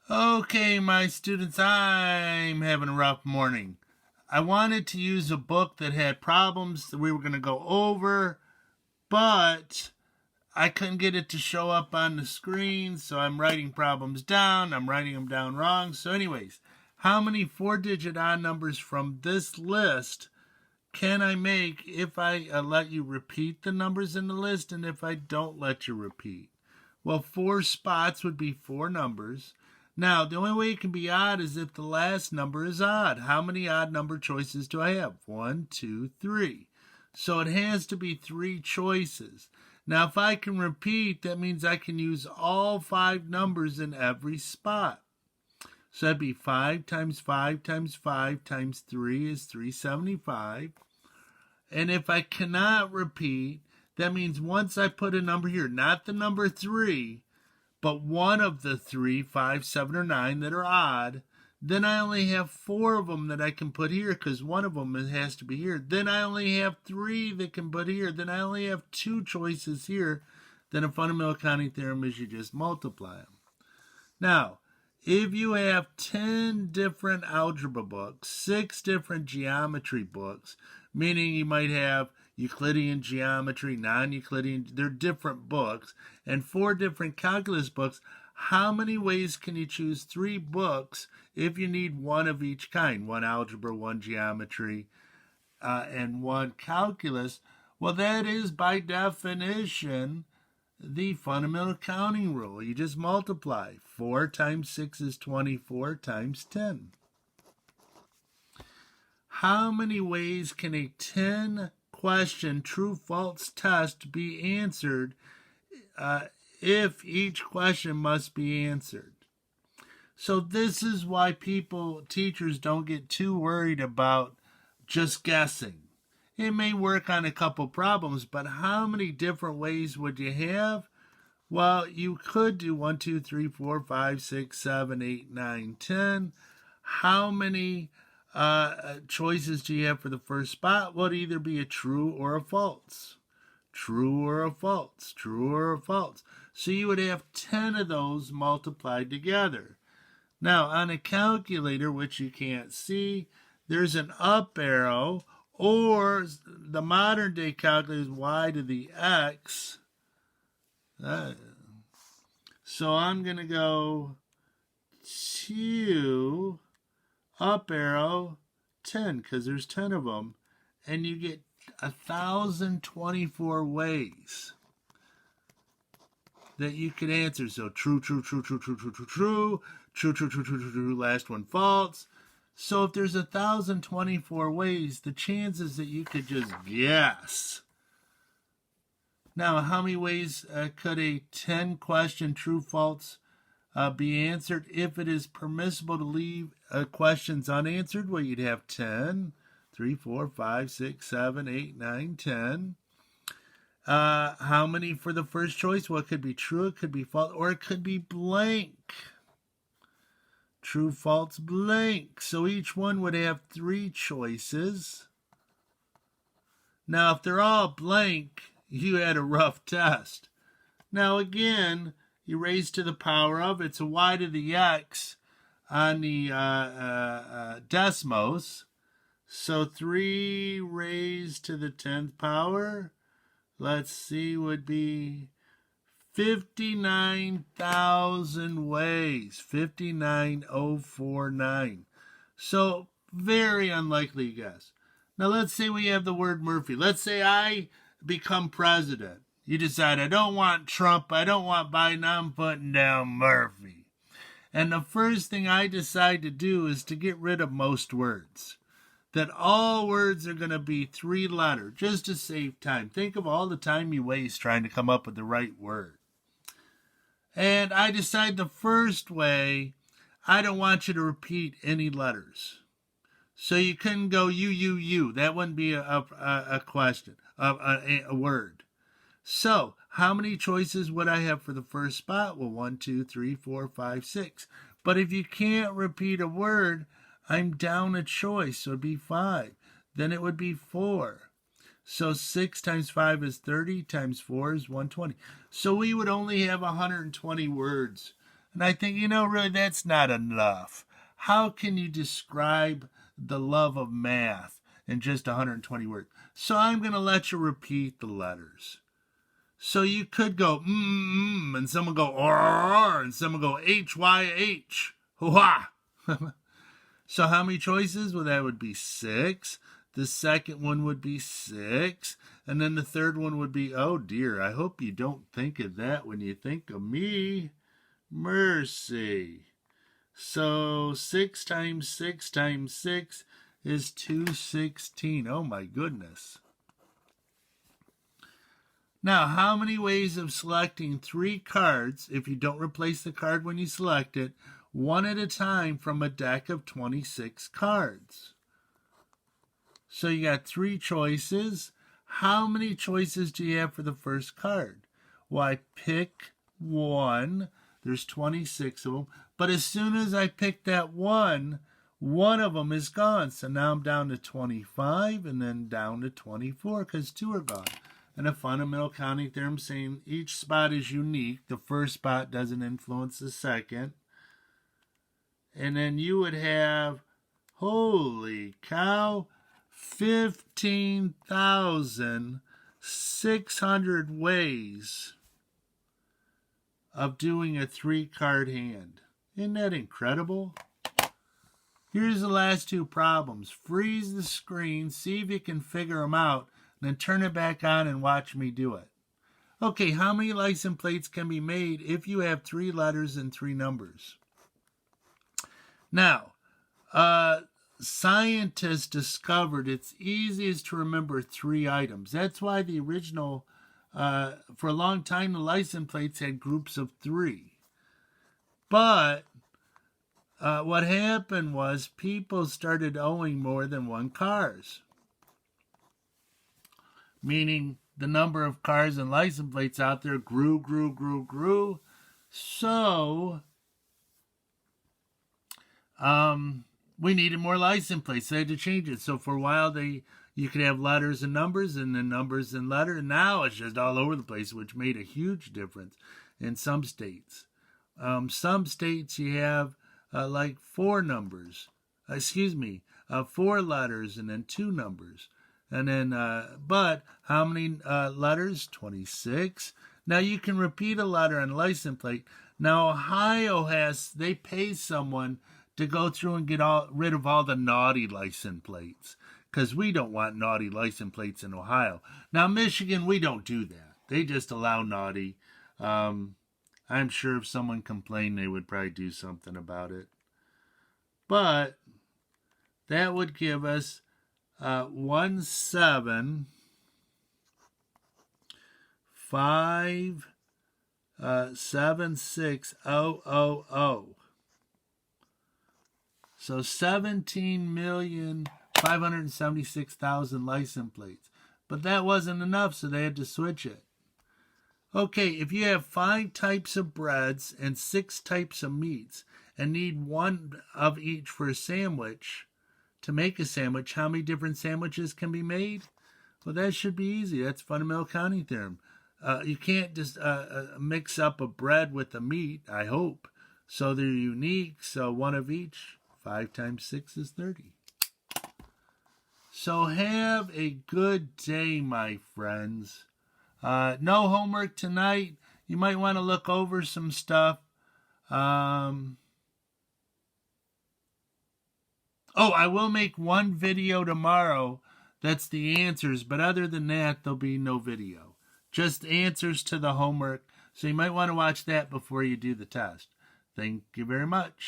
Okay, my students, I'm having a rough morning. I wanted to use a book that had problems that we were going to go over, but I couldn't get it to show up on the screen, so I'm writing problems down. I'm writing them down wrong. So anyways, how many 4-digit odd numbers from this list can I make if I let you repeat the numbers in the list and if I don't let you repeat? Well, 4 spots would be 4 numbers. Now, the only way it can be odd is if the last number is odd. How many odd number choices do I have? 1, 2, 3. So it has to be 3 choices. Now, if I can repeat, that means I can use all 5 numbers in every spot. So that'd be 5 times 5 times 5 times 3 is 375. And if I cannot repeat, that means once I put a number here, not the number 3, but one of the 3, 5, 7, or 9 that are odd, then I only have 4 of them that I can put here because one of them has to be here. Then I only have 3 that can put here. Then I only have 2 choices here. Then a fundamental counting theorem is you just multiply them. Now, if you have 10 different algebra books, 6 different geometry books, meaning you might have Euclidean geometry, non-Euclidean, they're different books, and 4 different calculus books, how many ways can you choose 3 books if you need one of each kind? 1 algebra, 1 geometry, and 1 calculus. Well, that is by definition the fundamental counting rule. You just multiply. 4 times 6 is 24 times 10. How many ways can a 10-question true-false test be answered if each question must be answered? So this is why teachers don't get too worried about just guessing. It may work on a couple problems, but how many different ways would you have? Well, you could do 1, 2, 3, 4, 5, 6, 7, 8, 9, 10. How many choices do you have for the first spot? Well, it'd either be a true or a false. True or a false. True or a false. So you would have 10 of those multiplied together. Now, on a calculator, which you can't see, there's an up arrow, or the modern day calculator is y to the x. So I'm going to go 2 up arrow 10 because there's 10 of them, and you get 1,024 ways that you could answer. So true, true, true, true, true, true, true, true, true, true, true, true, true, true, last one false. So if there's 1,024 ways, the chances that you could just guess. Now, how many ways could a 10-question true-false be answered? If it is permissible to leave questions unanswered, well, you'd have 10, 3, 4, 5, 6, 7, 8, 9, 10. How many for the first choice? Well, it could be true, it could be false, or it could be blank. True, false, blank. So each one would have 3 choices. Now, if they're all blank, you had a rough test. Now, again, you raise to the power of, it's a y to the x on the Desmos. So 3 raised to the 10th power, let's see, would be 59,000 ways. 59,049. So very unlikely guess. Now let's say we have the word Murphy. Let's say I become president. You decide, I don't want Trump, I don't want Biden, I'm putting down Murphy. And the first thing I decide to do is to get rid of most words. That all words are going to be 3-letter, just to save time. Think of all the time you waste trying to come up with the right word. And I decide the first way, I don't want you to repeat any letters. So you couldn't go you. That wouldn't be a question, a word. So how many choices would I have for the first spot? Well, 1, 2, 3, 4, 5, 6. But if you can't repeat a word, I'm down a choice, so it'd be 5. Then it would be 4. So 6 times 5 is 30, times 4 is 120. So we would only have 120 words. And I think, really that's not enough. How can you describe the love of math in just 120 words? So I'm going to let you repeat the letters. So you could go, and someone go, or, and someone go, H-Y-H. Hoo-ha! So how many choices? Well, that would be 6. The second one would be 6. And then the third one would be, oh dear, I hope you don't think of that when you think of me. Mercy. So 6 times 6 times 6 is 216. Oh my goodness. Now, how many ways of selecting 3 cards, if you don't replace the card when you select it, one at a time from a deck of 26 cards? So you got 3 choices. How many choices do you have for the first card? Well, I pick 1. There's 26 of them. But as soon as I pick that one of them is gone. So now I'm down to 25 and then down to 24 because 2 are gone. And a fundamental counting theorem saying each spot is unique. The first spot doesn't influence the second. And then you would have, holy cow, 15,600 ways of doing a 3-card hand. Isn't that incredible? Here's the last 2 problems. Freeze the screen, see if you can figure them out, then turn it back on and watch me do it. Okay, how many license plates can be made if you have 3 letters and 3 numbers? Now, scientists discovered it's easiest to remember 3 items. That's why the original, for a long time, the license plates had groups of 3. But what happened was people started owning more than 1 cars. Meaning the number of cars and license plates out there grew. So we needed more license plates. They had to change it. So for a while you could have letters and numbers and then numbers and letters. And now it's just all over the place, which made a huge difference in some states. Some states you have like 4 numbers. 4 letters and then 2 numbers. And then, but how many letters? 26. Now you can repeat a letter on a license plate. Now Ohio they pay someone to go through and get rid of all the naughty license plates. Because we don't want naughty license plates in Ohio. Now Michigan, we don't do that. They just allow naughty. I'm sure if someone complained, they would probably do something about it. But that would give us 1,756,000. So 17,576,000 license plates. But that wasn't enough, so they had to switch it. Okay, if you have 5 types of breads and 6 types of meats and need 1 of each for a sandwich, to make a sandwich, how many different sandwiches can be made? Well, that should be easy. That's fundamental counting theorem. You can't just mix up a bread with a meat, I hope. So they're unique, so 1 of each. 5 times 6 is 30. So have a good day, my friends. No homework tonight. You might want to look over some stuff. I will make 1 video tomorrow. That's the answers. But other than that, there'll be no video. Just answers to the homework. So you might want to watch that before you do the test. Thank you very much.